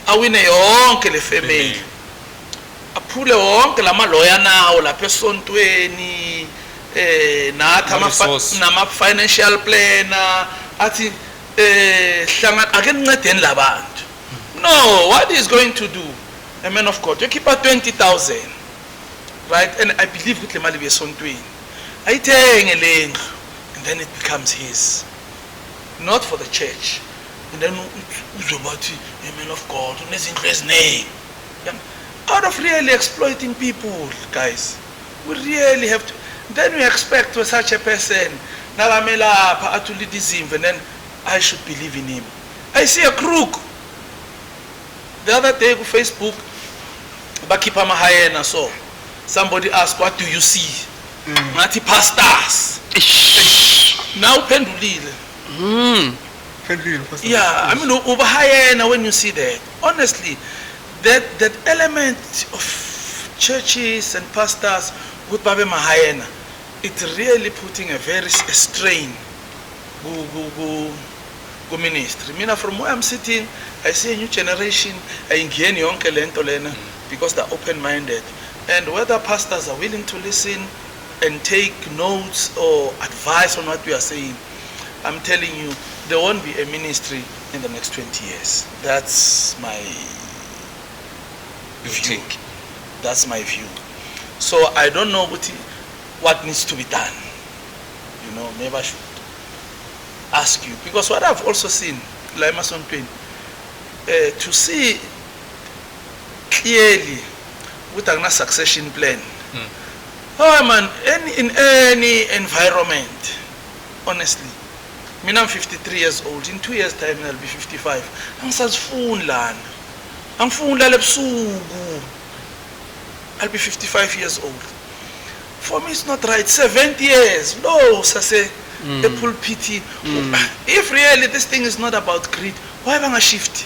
Speaker 2: awine yonke le family, aphule wonke lama lawyer nawo lapha esontweni nathi nama financial planner athi hlanga ake nincedeni labantu. No, what is going to do a man of God? You keep at 20,000, right? And I believe ukuthi le mali besontweni ayithenge lendlu, and then it becomes his, not for the church. And then uzobathi a man of God unezindlu eziningi, out of really exploiting people, guys. We really have to. Then we expect to such a person nakamelapha athulile izimvu, and then I should believe in him. I see a crook the other day on Facebook, bakhipha amahayena. So somebody asked, what do you see? Ngathi pastors. Now pendulile. Yeah, I mean ubahayena when you see that. Honestly, that element of churches and pastors with babe mahayena, it's really putting a very strain go ministry. Mina from where I'm sitting, I see a new generation ayingeni yonke lento lena because they're open-minded, and whether pastors are willing to listen and take notes or advice on what we are saying, I'm telling you, there won't be a ministry in the next 20 years. That's my view. That's my view. So I don't know what needs to be done. You know, maybe I should ask you, because what I've also seen, like Mason Twin, to see clearly with a succession plan. Oh man, in any environment, honestly, I'm 53 years old. In 2 years' time, I'll be 55. I'm such Funland. I'm Funland. I'll be 55 years old. For me, it's not right. 70 years. No, Sase, a pulpiti. If really this thing is not about greed, why am I shift?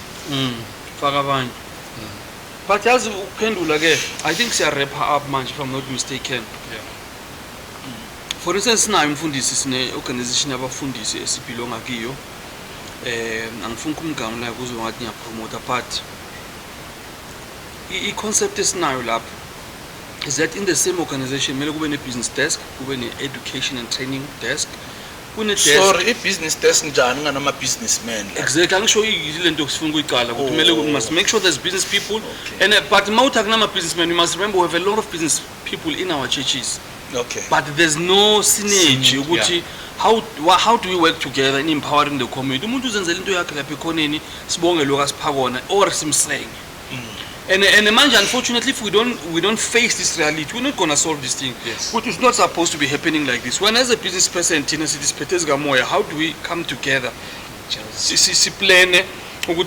Speaker 4: But as I think they wrap up much, if I'm not mistaken.
Speaker 3: Yeah.
Speaker 4: For instance, now I'm fundis in an organization of fundis as belong agiyo. And funkum gam like goes on promoter part. The concept is now lab is that in the same organization, we have a business desk, we have an education and training desk.
Speaker 2: Sorry, a business desk njani ngana businessman.
Speaker 4: Exactly, I'm sure you must make sure there's business people. Okay. And but businessmen, you must remember we have a lot of business people in our churches.
Speaker 2: Okay.
Speaker 4: But there's no synergy. Yeah. How do we work together in empowering the community? Umuntu uzenzela into yakhe lapha ekhoneni sibonge lokho asiphakona or simsenge. And manje, unfortunately, if we don't face this reality, we're not gonna solve this thing.
Speaker 3: Yes.
Speaker 4: But it's not supposed to be happening like this. When as a business person, how do we come together? Plan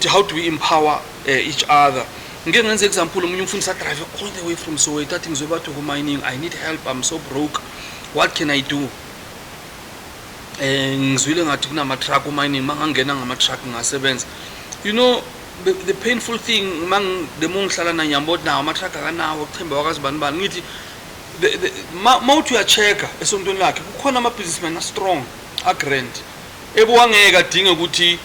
Speaker 4: how do we empower each other? Ngeke ngenze example omunye umfundisi drive all the way from Soweto athi ngizoba to mining, I need help, I'm so broke, what can I do? Ngizwile ngathi kunama truck mining, mangangena ngama truck ngasebenza. You know, the painful thing the mongihlala na nyambot nawo ama truck akanawo ukuthemba wakazibani bani ngithi mawuthi uyachecka esontweni lakhe kukhona ama businessmen strong a grand ebowangeka adinge ukuthi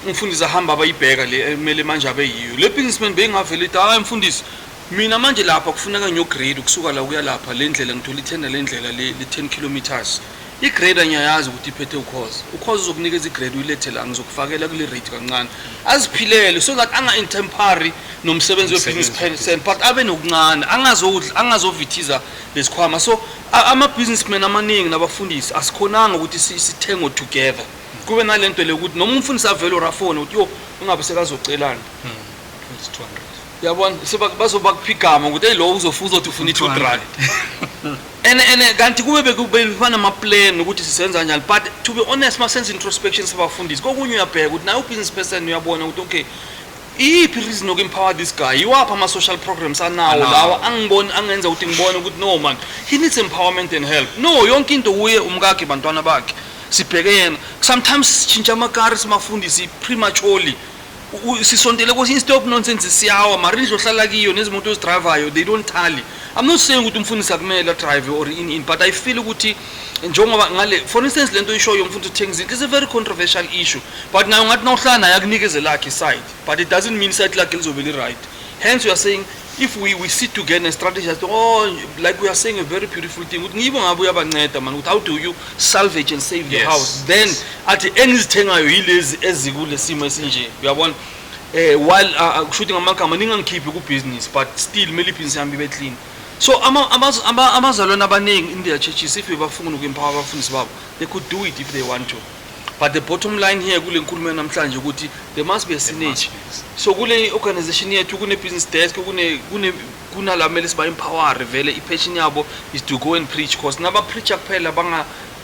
Speaker 4: umfundisi ahamba abayibheka le emele manje abe yiyo le businessman bengavele ithi hayi mfundisi mina manje lapha kufuneka nyo grade ukusuka la kuya lapha le ndlela ngithola ithenda le ndlela le 10 kilometers igrade anyayazi ukuthi iphethe ukhoza uzokunikeza igrade uyilethe la ngizokufakela kule rate kancane aziphilele so that anga intemporary nomsebenzi we business person but abe nokuncane angazovithiza lesikhwama so ama businessmen amaningi nabafundisi asikhonanga ukuthi sithengo together kube nalento le ukuthi noma umfundisi avele orafone uthi yo ungabe sekazocelana
Speaker 3: 200
Speaker 4: yabona bazoba kuphigama ukuthi hey lo uzofuza uthi ufuna i200 and kanti kube bekubana ama plan ukuthi sisenza njani but to be honest ma sense introspection sabafundisi kokunye uyabheka ukuthi nayo business person uyabona ukuthi okay iphi reason okumpower this guy iwapha ama social programs anawo lawa angenza ukuthi ngibone ukuthi no man he needs empowerment and help no yonke into uye umkakhe bantwana bakhe sibheke yena sometimes sichinja amakari simafundisi prematurely sisontele kwesinye stop nonsense siyawa marindlo hlala kiyo nezimoto ezidrivayo they don't tally. I'm not saying ukuthi umfundisi akumele drive or in but I feel ukuthi njengoba ngale for instance lento ishow yomfundisi uthenga it is a very controversial issue but nayo ngathi nawuhlala naye akunikeze lakhe side but it doesn't mean side lakhe lizobe li right. Hence we are saying if we sit together and strategize like we are saying a very beautiful thing ukuthi ngibo ngabe uyabanceda man how do you salvage and save the house then athi engizithengayo yilezi ezikule simo esinje uyabona while shooting amagama ningangikhiphi ku business but still mele business yami ibe clean so amazalwana abaningi in their churches if bafuna ukempower abafundisi babo they could do it if they want to but the bottom line here kule nkulumo namhlanje ukuthi there must be a synergy so kule organization yethu kune business desk kunalamele siba empower vele ipassion yabo is to go and preach because naba preacher kuphela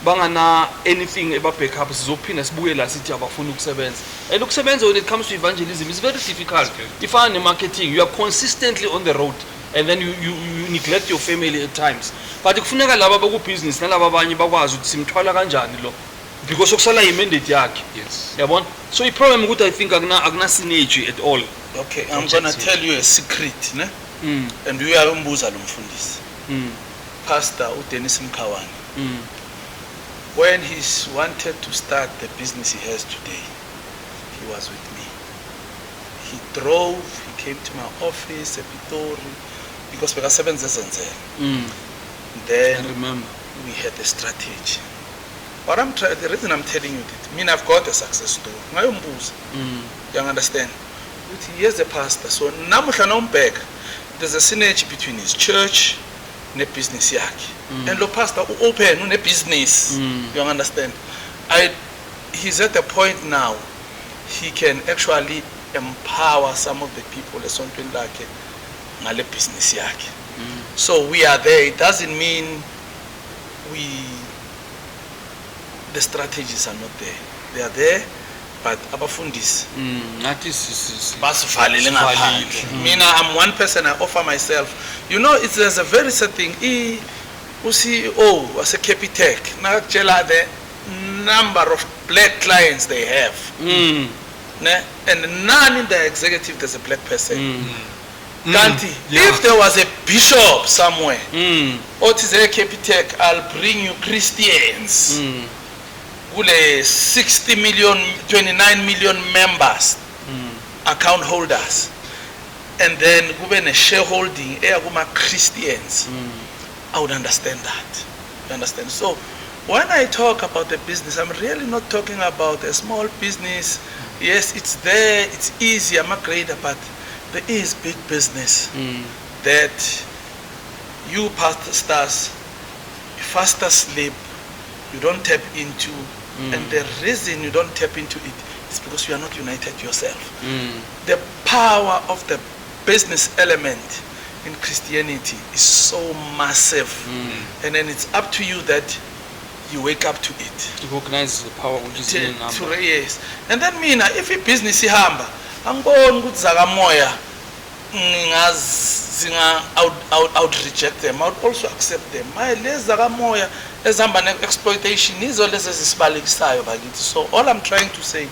Speaker 4: bangana anything eba backup sizophinda sibuye la sithi abafuna ukusebenza and ukusebenza when it comes to evangelism is very difficult ifana marketing you are consistently on the road and then you neglect your family at times but kufuneka laba baku business nalaba abanye bakwazi ukuthi simthwala kanjani lo because okusala imandate yakhe yabona so iproblem ukuthi I think akuna synergy at all.
Speaker 2: Okay, I'm going to tell you a secret ne and we are umbuza lo mfundisi Pastor uDennis Mkhawani when he wanted to start the business he has today he was with me. He drove, he came to my office Ep11 because bekasebenza ezenzela then
Speaker 4: I remember
Speaker 2: we had a strategy. But the reason I'm telling you that, I mean I've got a success story. You understand? Here's the pastor. So back, there's a synergy between his church and the business yaki. And the pastor open a business. You understand? He's at the point now he can actually empower some of the people something like ngale business yaki. So we are there. It doesn't mean the strategies are not there. They are there, but abafundis. Basivalele ngaphandle. Mina, I'm one person. I offer myself. You know, there's a very sad thing. CEO as a Capitec, nakutshela the number of black clients they have. And none in the executive there's a black person. If there was a bishop somewhere, what is a Capitec? I'll bring you Christians. 60 million, 29 million members, account holders, and then given a shareholding, Christians, I would understand that. You understand? So when I talk about the business, I'm really not talking about a small business. Yes, it's there, it's easy, I'm a grader, but there is big business that you pastors faster sleep, you don't tap into. And the reason you don't tap into it is because you are not united yourself. The power of the business element in Christianity is so massive, and then it's up to you that you wake up to it.
Speaker 4: To recognize the power which is in number.
Speaker 2: Yes. And then mina, if a business ihamba, angiboni ukuthi zakamoya I would reject them. I would also accept them. My lezi zakamoya ezihamba ne-exploitation izo lezi ezisibalekisayo bakithi. So all I'm trying to say,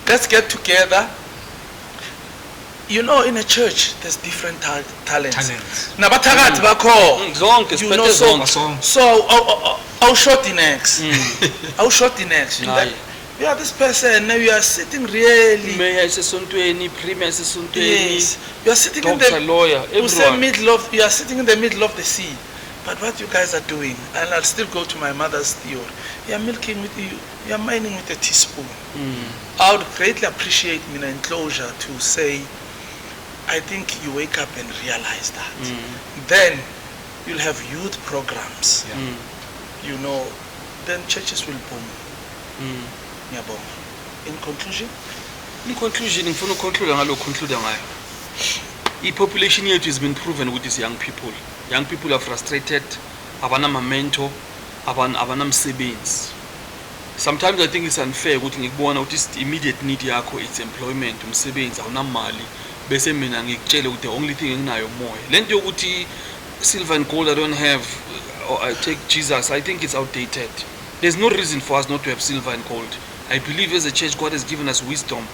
Speaker 2: let's get together. You know, in a church, there's different talents. Nabathakathi bakho.
Speaker 4: Zonke,
Speaker 2: You know, so I'll short the next. I'll short the next. You are this person, now you are sitting really.
Speaker 4: Yes.
Speaker 2: You are sitting in the
Speaker 4: lawyer,
Speaker 2: you are sitting in the middle of the sea. But what you guys are doing, and I'll still go to my mother's theory. You are milking with you are mining with a teaspoon. I would greatly appreciate Mina enclosure to say, I think you wake up and realize that. Then you'll have youth programs. You know, then churches will boom. In conclusion,
Speaker 4: ngifuna ukuconclude ngayo. I-population yethu has been proven with these young people. Young people are frustrated, abanamamento, abanamsebenzi. Sometimes I think it's unfair ukuthi ngikubona ukuthi immediate need yakho it's employment, umsebenzi, awunamali. Bese mina ngikutshele ukuthi the only thing enginayo moya. Lento yokuthi silver and gold I don't have, or I take Jesus, I think it's outdated. There's no reason for us not to have silver and gold. I believe as a church God has given us wisdom.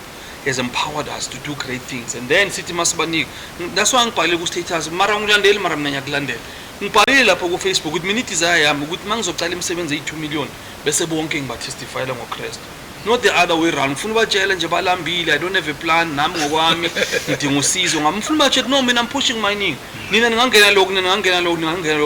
Speaker 4: He has empowered us to do great things. And then sithi masibanika. That's why ngibhalile ku status mara ngilandeli mara mina ngiyakulandela. Ngibhalile lapho ku Facebook ukuthi mina desire yami ukuthi mangizocala imisebenzi eyi2 million bese bonke ngibatestifyela ngoKristu. Not the other way around. Ngifuna batshele nje balambile, I don't have a plan nami ngokwami ngidinga usizo. Ngifuna batshele no mina I'm pushing my name. Nina ningangena lokhu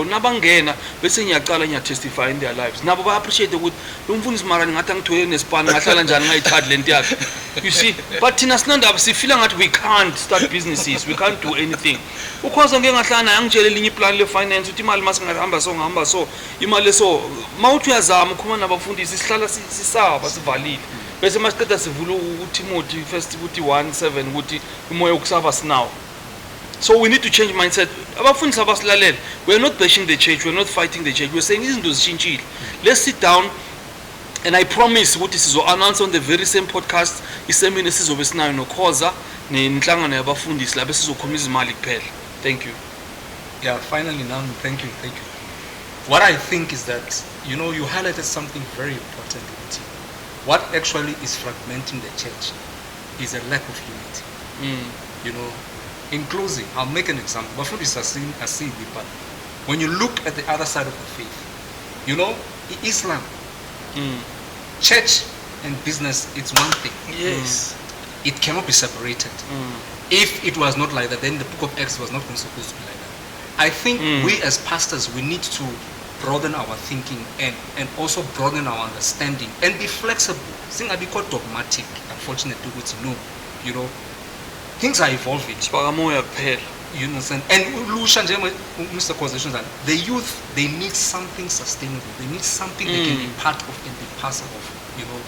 Speaker 4: nabangena bese ngiyaqala ngiyatestify in their lives. Nabo ba appreciate ukuthi lo mfundisi mara ngathi angithwele nesipana ngahlala njani ngayithadi lento yakhe. You see, but thina sinandaba sifila ngathi we can't start businesses, we can't do anything. Ukhoza ngeke ngahlala naye angitshele linye iplan le finance ukuthi imali masingahamba so imali so mawuthi uyazama ukhuluma nabafundisi sihlala sisaba sivalile. Bese masiqeda sivula uTimothy 1:7 ukuthi umoya ukusava sinawo. So we need to change mindset. Abafundisi abasilalela, we are not bashing the church, we are not fighting the church. We are saying izinto zishintshile. Let's sit down and I promise ukuthi sizo announce on the very same podcast iseminar sizobe sinayo no Khoza nenhlangano yabafundisi la bese sizokhuluma izimali kuphela. Thank you.
Speaker 3: Yeah, finally now, thank you. What I think is that, you know, you highlighted something very important. What actually is fragmenting the church is a lack of unity. You know, in closing, I'll make an example. Bafundisi are saying it, but when you look at the other side of the faith, you know, Islam, church and business, it's one thing.
Speaker 2: Yes.
Speaker 3: It cannot be separated. If it was not like that, then the book of Acts was not supposed to be like that. I think we as pastors, we need to broaden our thinking and also broaden our understanding and be flexible. Things are become dogmatic, unfortunately, no, you know, things are evolving. You understand? And Mr. Khoza, the youth, they need something sustainable. They need something they can be part of and be parcel of. You know,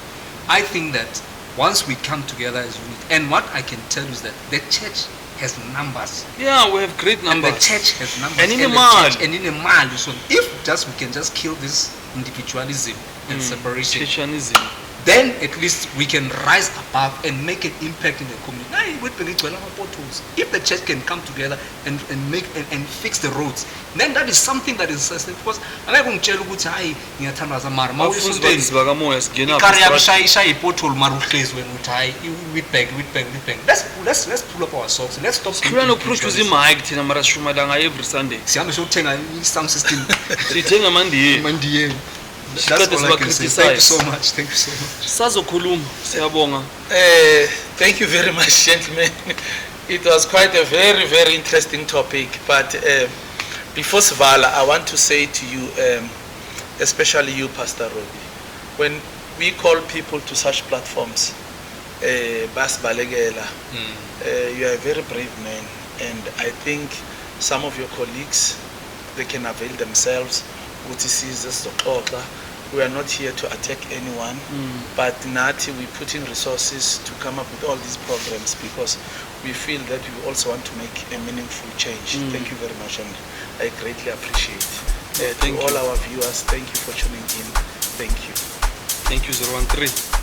Speaker 3: I think that once we come together as unit, and what I can tell you is that the church has numbers.
Speaker 4: Yeah, we have great numbers.
Speaker 3: And the church has numbers.
Speaker 4: And in a mall.
Speaker 3: And in a mall. So if we can just kill this individualism and separation, then at least we can rise above and make an impact in the community. If the church can come together and make and fix the roads, then that is something that is sustainable. Because I'm going to tell you, let's pull up our socks. Let's stop. Sound system. That's all I can say. Thank you so much. Thank you so much.
Speaker 2: Thank you very much, gentlemen. It was quite a very, very interesting topic. But before Svala, I want to say to you, especially you, Pastor Robbie, when we call people to such platforms, Bas Balegela, you are a very brave man, and I think some of your colleagues, they can avail themselves. We are not here to attack anyone, but Nati, we're putting resources to come up with all these programs because we feel that we also want to make a meaningful change. Thank you very much, and I greatly appreciate it. To all our viewers, thank you for tuning in. Thank you.
Speaker 4: Thank you, 013.